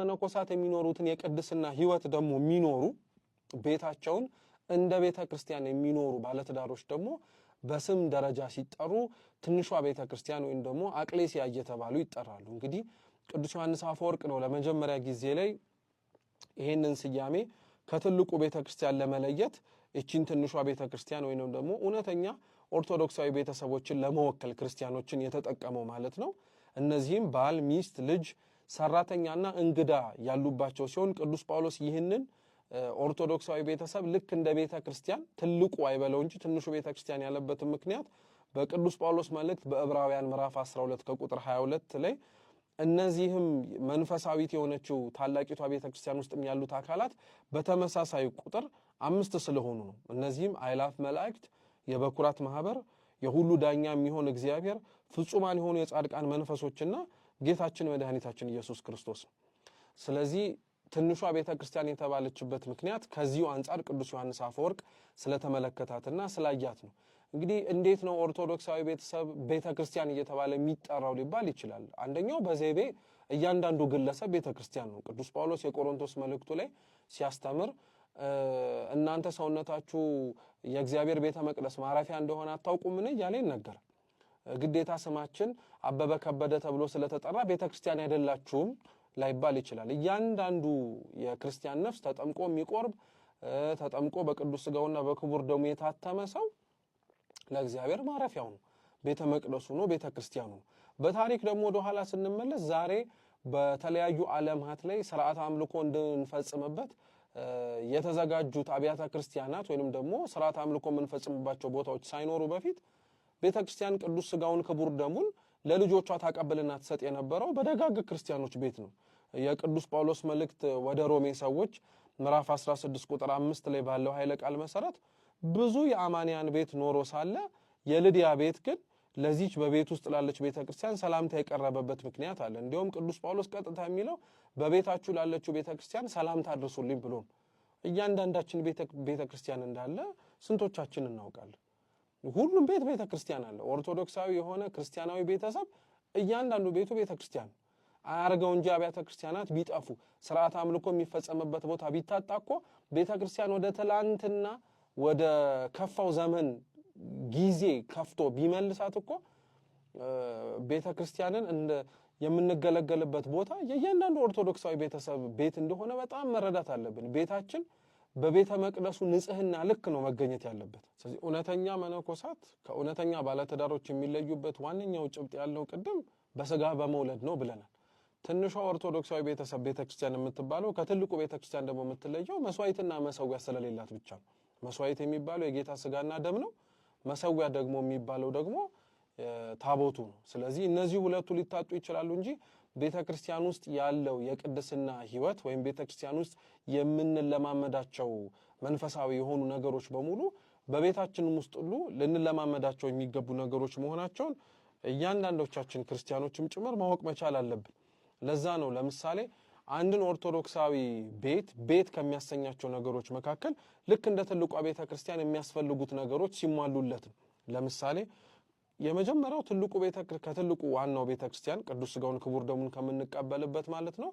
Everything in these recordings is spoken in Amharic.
መነኮሳት የሚኖሩትን የቅድስና ህይወት ደግሞ የሚኖሩ ቤታቸውን እንደ ቤተ ክርስቲያን የሚኖሩ ባለትዳሮች ደግሞ በስም ደረጃ ሲጠሩ ትንሿ ቤተ ክርስቲያን ወይም ደግሞ አቅሌሲያ እየተባሉ ይጠራሉ። እንግዲህ ቅዱስ ዮሐንስ አፈወርቅ ነው ለመጀመሪያ ጊዜ ላይ ይሄንን ስያሜ ከትልቁ ቤተ ክርስቲያን ለመለየት እቺን ትንሿ ቤተ ክርስቲያን ወይም ደግሞ እውነተኛ ኦርቶዶክሳዊ ቤተሰቦችን ለመወከል ክርስቲያኖችን የተጠቀመው ማለት ነው። እነዚህም ባል፣ ሚስት፣ ልጅ፣ ሰራተኛና እንግዳ ያሉባቸው ሲሆን ቅዱስ ጳውሎስ ይህንን ኦርቶዶክሳዊ ቤተሰብ ልክ እንደ ቤተ ክርስቲያን ትልቁ አይበለው እንጂ ትንሹ ቤተ ክርስቲያን ያለበት ምክንያት በቅዱስ ጳውሎስ መልእክት በዕብራውያን ምዕራፍ 12 ከቁጥር 22 ላይ እነዚህም መንፈሳዊት የሆነችው ታላቂቷ ቤተ ክርስቲያን ውስጥም ያሉት አካላት በተመሳሳይ ቁጥር 5 ስለሆኑ ነው። እነዚህም አእላፍ መላእክት፣ የበኩራት ማህበር፣ የሁሉ ዳኛ የሚሆን እግዚአብሔር፣ ፍጹማን የሆኑ የጻድቃን መንፈሶችና ጌታችን መድኃኒታችን ኢየሱስ ክርስቶስ ነው። ስለዚህ ትንሿ ቤተ ክርስቲያን የተባለችበት ምክንያት ከዚሁ አንጻር ቅዱስ ዮሐንስ አፈወርቅ ስለተመለከታትና ስላያት ነው። እንግዲህ እንዴት ነው ኦርቶዶክሳዊ ቤተሰብ ቤተ ክርስቲያን እየተባለ የሚጠራው ሊባል ይችላል። አንደኛው በዘይቤ እያንዳንዱ ግለሰብ ቤተ ክርስቲያን ነው። ቅዱስ ጳውሎስ የቆሮንቶስ መልእክቱ ላይ ሲያስተምር እናንተ ሰውነታችሁ የእግዚአብሔር ቤተ መቅደስ ማረፊያ እንደሆነ አታውቁምን እያለ ይነገራል። ግዴታ ስማችን አበበ ከበደ ተብሎ ስለተጠራ ቤተ ክርስቲያን አይደላችሁም ላይባል ይችላል። እያንዳንዱ የክርስቲያን ነፍስ ተጠምቆ የሚቆርብ ተጠምቆ በቅዱስ ሥጋውና በክቡር ደሙ የታተመ ሰው ለእግዚአብሔር ማረፊያው ነው፣ ቤተ መቅደሱ ነው፣ ቤተ ክርስቲያኑ ነው። በታሪክ ደግሞ ወደ ኋላ ስንመለስ ዛሬ በተለያዩ ዓለማት ላይ ሥርዓተ አምልኮ እንድንፈጽምበት የተዘጋጁት አብያተ ክርስቲያናት ወይንም ደግሞ ሥርዓተ አምልኮ የምንፈጽምባቸው ቦታዎች ሳይኖሩ በፊት ቤተ ክርስቲያን ቅዱስ ሥጋውን ክቡር ደሙን ለልጆቿ ታቀበልና ተሰጥ የነበረው በደጋግ ክርስቲያኖች ቤት ነው። የቅዱስ ጳውሎስ መልእክት ወደ ሮሜ ሰዎች ምዕራፍ 16 ቁጥር 5 ላይ ባለው ኃይለ ቃል መሰረት ብዙ የአማንያን ቤት ኖሮ ሳለ የልዲያ ቤት ግን ለዚች በቤት ውስጥ ላለች ቤተ ክርስቲያን ሰላምታ የቀረበበት ምክንያት አለ። እንዲሁም ቅዱስ ጳውሎስ ቀጥታ የሚለው በቤታችሁ ላለችው ቤተ ክርስቲያን ሰላምታ አድርሱልኝ ብሎ እያንዳንዳችን ቤተ ክርስቲያን እንዳለ ስንቶቻችን እናውቃለን? ሁሉም ቤተ ክርስቲያን አለ። ኦርቶዶክሳዊ የሆነ ክርስቲያናዊ ቤተሰብ እያንዳንዱ ቤቱ ቤተ ክርስቲያን አያርገው እንጂ አብያተ ክርስቲያናት ቢጠፉ ሥርዓተ አምልኮ የሚፈጸምበት ቦታ ቢታጣ እኮ ቤተ ክርስቲያን ወደ ትላንትና ወደ ከፋው ዘመን ጊዜ ከፍቶ ቢመልሳት እኮ ቤተ ክርስቲያንን እንደ የምንገለገልበት ቦታ የእያንዳንዱ ኦርቶዶክሳዊ ቤተሰብ ቤት እንደሆነ በጣም መረዳት አለብን። ቤታችን በቤተ መቅደሱ ንጽህና ልክ ነው መገኘት ያለበት። ስለዚህ እውነተኛ መነኮሳት ከእውነተኛ ባለትዳሮች የሚለዩበት ዋነኛው ጭብጥ ያለው ቅድም በስጋ በመውለድ ነው ብለናል። ትንሿ ኦርቶዶክሳዊ ቤተሰብ ቤተክርስቲያን የምትባለው ከትልቁ ቤተክርስቲያን ደግሞ የምትለየው መስዋዕትና መሰዊያ ስለሌላት ብቻ ነው። መስዋዕት የሚባለው የጌታ ስጋና ደም ነው። መሰዊያ ደግሞ የሚባለው ደግሞ ታቦቱ ነው። ስለዚህ እነዚህ ሁለቱ ሊታጡ ይችላሉ እንጂ ቤተክርስቲያን ውስጥ ያለው የቅድስና ህይወት ወይም ቤተክርስቲያን ውስጥ የምንለማመዳቸው መንፈሳዊ የሆኑ ነገሮች በሙሉ በቤታችን ውስጥ ሁሉ ልንለማመዳቸው የሚገቡ ነገሮች መሆናቸውን እያንዳንዶቻችን ክርስቲያኖችም ጭምር ማወቅ መቻል አለብን። ለዛ ነው ለምሳሌ አንድን ኦርቶዶክሳዊ ቤት ከሚያሰኛቸው ነገሮች መካከል ልክ እንደ ትልቋ ቤተክርስቲያን የሚያስፈልጉት ነገሮች ሲሟሉለት ነው። ለምሳሌ የመጀመሪያው ከትልቁ ዋናው ቤተክርስቲያን ቅዱስ ሥጋውን ክቡር ደሙን ከምንቀበልበት ማለት ነው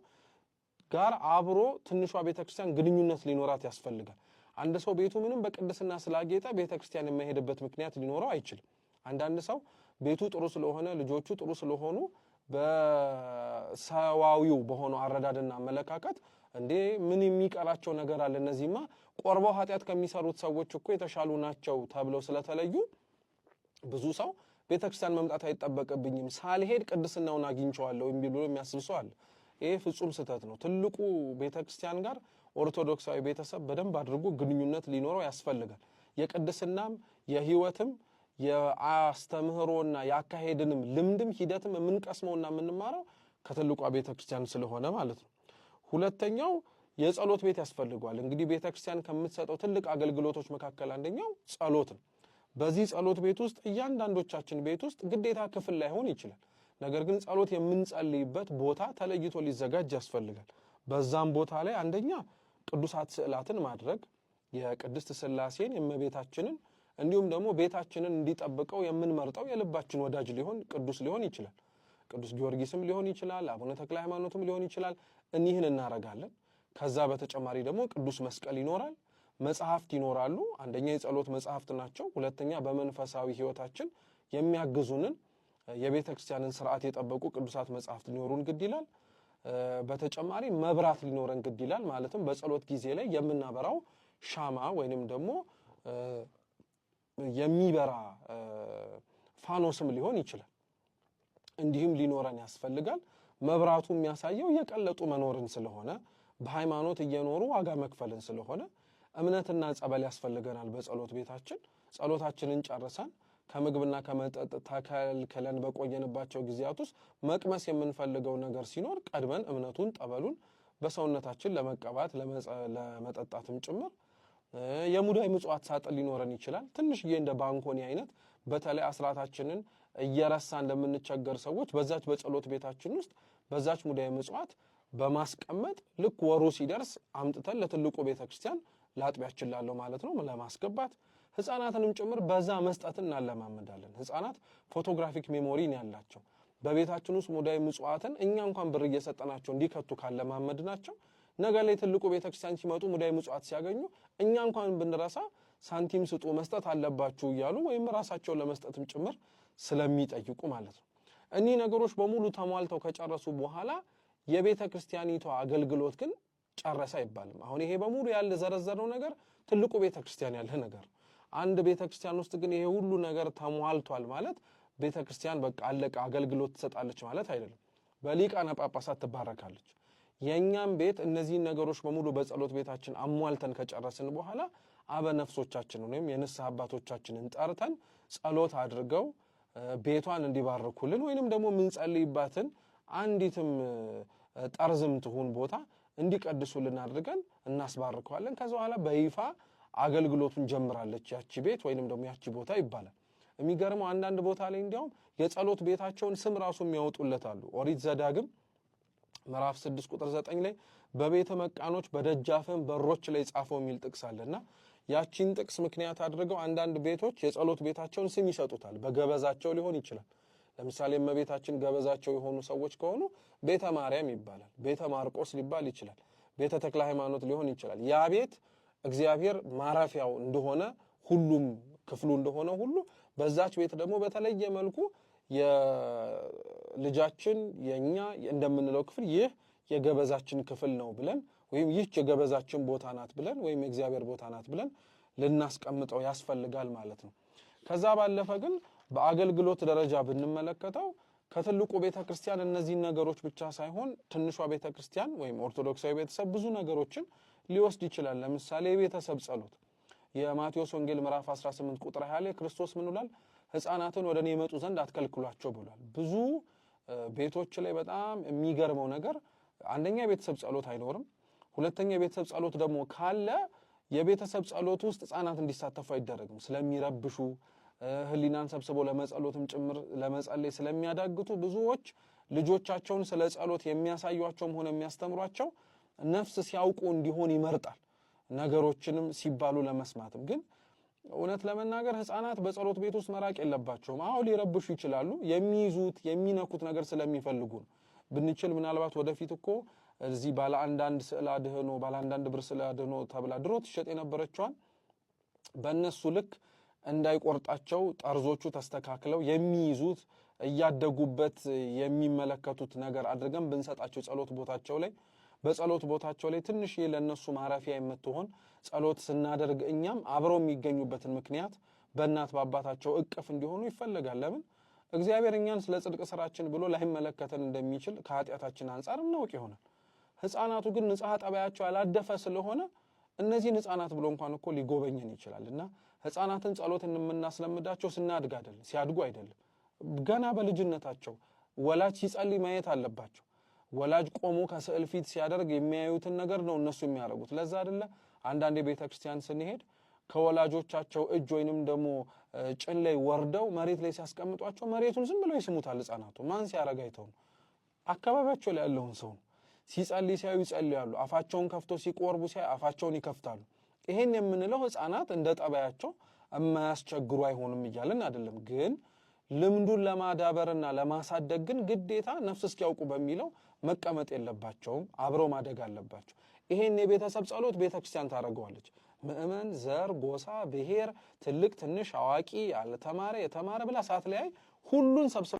ጋር አብሮ ትንሿ ቤተክርስቲያን ግንኙነት ሊኖራት ያስፈልጋል። አንድ ሰው ቤቱ ምንም በቅድስና ስላጌጠ ቤተክርስቲያን የማይሄድበት ምክንያት ሊኖረው አይችልም። አንዳንድ ሰው ቤቱ ጥሩ ስለሆነ ልጆቹ ጥሩ ስለሆኑ በሰዋዊው በሆነው አረዳድና አመለካከት እንዴ ምን የሚቀራቸው ነገር አለ እነዚህማ ቆርበው ኃጢአት ከሚሰሩት ሰዎች እኮ የተሻሉ ናቸው ተብለው ስለተለዩ ብዙ ሰው ቤተክርስቲያን መምጣት አይጠበቅብኝም ሳልሄድ ቅድስናውን አግኝቼዋለሁ የሚሉ የሚያስብ ሰው አለ። ይሄ ፍጹም ስህተት ነው። ትልቁ ቤተክርስቲያን ጋር ኦርቶዶክሳዊ ቤተሰብ በደንብ አድርጎ ግንኙነት ሊኖረው ያስፈልጋል። የቅድስናም የህይወትም የአስተምህሮና ያካሄድንም ልምድም ሂደትም የምንቀስመውና የምንማረው ከትልቋ ቤተክርስቲያን ስለሆነ ማለት ነው። ሁለተኛው የጸሎት ቤት ያስፈልጋል። እንግዲህ ቤተክርስቲያን ከምትሰጠው ትልቅ አገልግሎቶች መካከል አንደኛው ጸሎት ነው። በዚህ ጸሎት ቤት ውስጥ እያንዳንዶቻችን ቤት ውስጥ ግዴታ ክፍል ላይሆን ይችላል። ነገር ግን ጸሎት የምንጸልይበት ቦታ ተለይቶ ሊዘጋጅ ያስፈልጋል። በዛም ቦታ ላይ አንደኛ ቅዱሳት ስዕላትን ማድረግ የቅድስት ሥላሴን የእመቤታችንን እንዲሁም ደግሞ ቤታችንን እንዲጠብቀው የምንመርጠው የልባችን ወዳጅ ሊሆን ቅዱስ ሊሆን ይችላል። ቅዱስ ጊዮርጊስም ሊሆን ይችላል፣ አቡነ ተክለ ሃይማኖትም ሊሆን ይችላል። እኒህን እናረጋለን። ከዛ በተጨማሪ ደግሞ ቅዱስ መስቀል ይኖራል፣ መጽሐፍት ይኖራሉ። አንደኛ የጸሎት መጽሐፍት ናቸው። ሁለተኛ በመንፈሳዊ ህይወታችን የሚያግዙንን የቤተ ክርስቲያንን ስርዓት የጠበቁ ቅዱሳት መጽሐፍት ሊኖሩን ግድ ይላል። በተጨማሪ መብራት ሊኖረን ግድ ይላል። ማለትም በጸሎት ጊዜ ላይ የምናበራው ሻማ ወይንም ደግሞ የሚበራ ፋኖስም ሊሆን ይችላል። እንዲህም ሊኖረን ያስፈልጋል። መብራቱ የሚያሳየው የቀለጡ መኖርን ስለሆነ በሃይማኖት እየኖሩ ዋጋ መክፈልን ስለሆነ እምነትና ጸበል ያስፈልገናል። በጸሎት ቤታችን ጸሎታችንን ጨርሰን ከምግብና ከመጠጥ ተከልክለን በቆየንባቸው ጊዜያት ውስጥ መቅመስ የምንፈልገው ነገር ሲኖር ቀድመን እምነቱን ጠበሉን በሰውነታችን ለመቀባት ለመጠጣትም ጭምር የሙዳይ ምጽዋት ሳጥን ሊኖረን ይችላል። ትንሽዬ እንደ ባንኮኒ አይነት በተለይ አስራታችንን እየረሳ እንደምንቸገር ሰዎች በዛች በጸሎት ቤታችን ውስጥ በዛች ሙዳይ ምጽዋት በማስቀመጥ ልክ ወሩ ሲደርስ አምጥተን ለትልቁ ቤተክርስቲያን ለአጥቢያችን ላለው ማለት ነው ለማስገባት ህፃናትንም ጭምር በዛ መስጠትን እናለማመዳለን። ህፃናት ፎቶግራፊክ ሜሞሪ ነው ያላቸው። በቤታችን ውስጥ ሙዳይ ምጽዋትን እኛ እንኳን ብር እየሰጠናቸው እንዲከቱ ካለማመድናቸው ነገ ላይ ትልቁ ቤተክርስቲያን ሲመጡ ሙዳይ ምጽዋት ሲያገኙ እኛ እንኳን ብንረሳ ሳንቲም ስጡ መስጠት አለባችሁ እያሉ ወይም ራሳቸውን ለመስጠትም ጭምር ስለሚጠይቁ ማለት ነው። እኒህ ነገሮች በሙሉ ተሟልተው ከጨረሱ በኋላ የቤተ ክርስቲያኒቷ አገልግሎት ግን ጨረሰ አይባልም። አሁን ይሄ በሙሉ ያለ ዘረዘረው ነገር ትልቁ ቤተ ክርስቲያን ያለ ነገር። አንድ ቤተ ክርስቲያን ውስጥ ግን ይሄ ሁሉ ነገር ተሟልቷል ማለት ቤተ ክርስቲያን በቃ አለቀ አገልግሎት ትሰጣለች ማለት አይደለም። በሊቃነ ጳጳሳት ትባረካለች። የኛም ቤት እነዚህን ነገሮች በሙሉ በጸሎት ቤታችን አሟልተን ከጨረስን በኋላ አበነፍሶቻችንን ወይም የንስሐ አባቶቻችንን ጠርተን ጸሎት አድርገው ቤቷን እንዲባርኩልን ወይንም ደግሞ ምንጸልይባትን አንዲትም ጠርዝም ትሁን ቦታ እንዲቀድሱልን አድርገን እናስባርከዋለን። ከዛ በኋላ በይፋ አገልግሎቱን ጀምራለች ያቺ ቤት ወይንም ደግሞ ያቺ ቦታ ይባላል። የሚገርመው አንዳንድ ቦታ ላይ እንዲያውም የጸሎት ቤታቸውን ስም ራሱ የሚያወጡለት አሉ። ኦሪት ዘዳግም ምዕራፍ 6 ቁጥር 9 ላይ በቤተ መቃኖች በደጃፍም በሮች ላይ ጻፈው የሚል ጥቅስ አለና ያቺን ጥቅስ ምክንያት አድርገው አንዳንድ ቤቶች የጸሎት ቤታቸውን ስም ይሰጡታል። በገበዛቸው ሊሆን ይችላል። ለምሳሌ እመቤታችን ገበዛቸው የሆኑ ሰዎች ከሆኑ ቤተ ማርያም ይባላል፣ ቤተ ማርቆስ ሊባል ይችላል፣ ቤተ ተክለ ሃይማኖት ሊሆን ይችላል። ያ ቤት እግዚአብሔር ማረፊያው እንደሆነ ሁሉም ክፍሉ እንደሆነ ሁሉ በዛች ቤት ደግሞ በተለየ መልኩ የልጃችን የኛ እንደምንለው ክፍል ይህ የገበዛችን ክፍል ነው ብለን ወይም ይህ የገበዛችን ቦታ ናት ብለን ወይም የእግዚአብሔር ቦታ ናት ብለን ልናስቀምጠው ያስፈልጋል ማለት ነው። ከዛ ባለፈ ግን በአገልግሎት ደረጃ ብንመለከተው ከትልቁ ቤተክርስቲያን እነዚህ ነገሮች ብቻ ሳይሆን ትንሿ ቤተክርስቲያን ወይም ኦርቶዶክሳዊ ቤተሰብ ብዙ ነገሮችን ሊወስድ ይችላል። ለምሳሌ የቤተሰብ ጸሎት የማቴዎስ ወንጌል ምዕራፍ 18 ቁጥር 20 ላይ ክርስቶስ ምን ይላል? ሕፃናትን ወደኔ ይመጡ ዘንድ አትከልክሏቸው ብሏል። ብዙ ቤቶች ላይ በጣም የሚገርመው ነገር አንደኛ የቤተሰብ ጸሎት አይኖርም። ሁለተኛ የቤተሰብ ጸሎት ደግሞ ካለ የቤተሰብ ጸሎት ውስጥ ሕፃናት እንዲሳተፉ አይደረግም። ስለሚረብሹ ህሊናን ሰብስበው ለመጸሎትም ጭምር ለመጸለይ ስለሚያዳግቱ ብዙዎች ልጆቻቸውን ስለ ጸሎት የሚያሳዩአቸውም ሆነ የሚያስተምሯቸው ነፍስ ሲያውቁ እንዲሆን ይመርጣል። ነገሮችንም ሲባሉ ለመስማትም ግን እውነት ለመናገር ሕፃናት በጸሎት ቤት ውስጥ መራቅ የለባቸውም። አሁን ሊረብሹ ይችላሉ። የሚይዙት የሚነኩት ነገር ስለሚፈልጉ ነው። ብንችል ምናልባት ወደፊት እኮ እዚህ ባለ አንዳንድ ስዕል አድህኖ ባለ አንዳንድ ብር ስዕል አድህኖ ተብላ ድሮ ትሸጥ የነበረችዋን በእነሱ ልክ እንዳይቆርጣቸው ጠርዞቹ ተስተካክለው የሚይዙት እያደጉበት የሚመለከቱት ነገር አድርገን ብንሰጣቸው ጸሎት ቦታቸው ላይ በጸሎት ቦታቸው ላይ ትንሽ ለነሱ ማረፊያ የምትሆን ጸሎት ስናደርግ እኛም አብረው የሚገኙበትን ምክንያት በእናት በአባታቸው እቅፍ እንዲሆኑ ይፈልጋል። ለምን እግዚአብሔር እኛን ስለ ጽድቅ ስራችን ብሎ ላይመለከተን እንደሚችል ከኃጢአታችን አንፃር እናውቅ ይሆናል። ሕፃናቱ ግን ንጽሐ ጠባያቸው ያላደፈ ስለሆነ እነዚህን ሕፃናት ብሎ እንኳን እኮ ሊጎበኘን ይችላልና ሕፃናትን ጸሎትን የምናስለምዳቸው ስናድግ አይደለም ሲያድጉ አይደለም ገና በልጅነታቸው ወላጅ ሲጸልይ ማየት አለባቸው። ወላጅ ቆሞ ከስዕል ፊት ሲያደርግ የሚያዩትን ነገር ነው እነሱ የሚያደርጉት። ለዛ አይደለ አንዳንድ ቤተክርስቲያን ስንሄድ ከወላጆቻቸው እጅ ወይንም ደግሞ ጭን ላይ ወርደው መሬት ላይ ሲያስቀምጧቸው መሬቱን ዝም ብለው ይስሙታል። ሕፃናቱ ማን ሲያረጋ አይተው ነው አካባቢያቸው ላይ ያለውን ሰው ሲጸልይ ሲያዩ ይጸልያሉ። አፋቸውን ከፍቶ ሲቆርቡ ሲያዩ አፋቸውን ይከፍታሉ። ይሄን የምንለው ሕፃናት እንደ ጠባያቸው የማያስቸግሩ አይሆንም እያልን አይደለም። ግን ልምዱን ለማዳበርና ለማሳደግ ግን ግዴታ ነፍስ እስኪያውቁ በሚለው መቀመጥ የለባቸውም፣ አብረው ማደግ አለባቸው። ይሄን የቤተሰብ ጸሎት ቤተክርስቲያን ታደርገዋለች። ምእመን፣ ዘር፣ ጎሳ፣ ብሔር፣ ትልቅ ትንሽ፣ አዋቂ፣ ያልተማረ፣ የተማረ ብላ ሳትለያይ ሁሉን ሰብስባ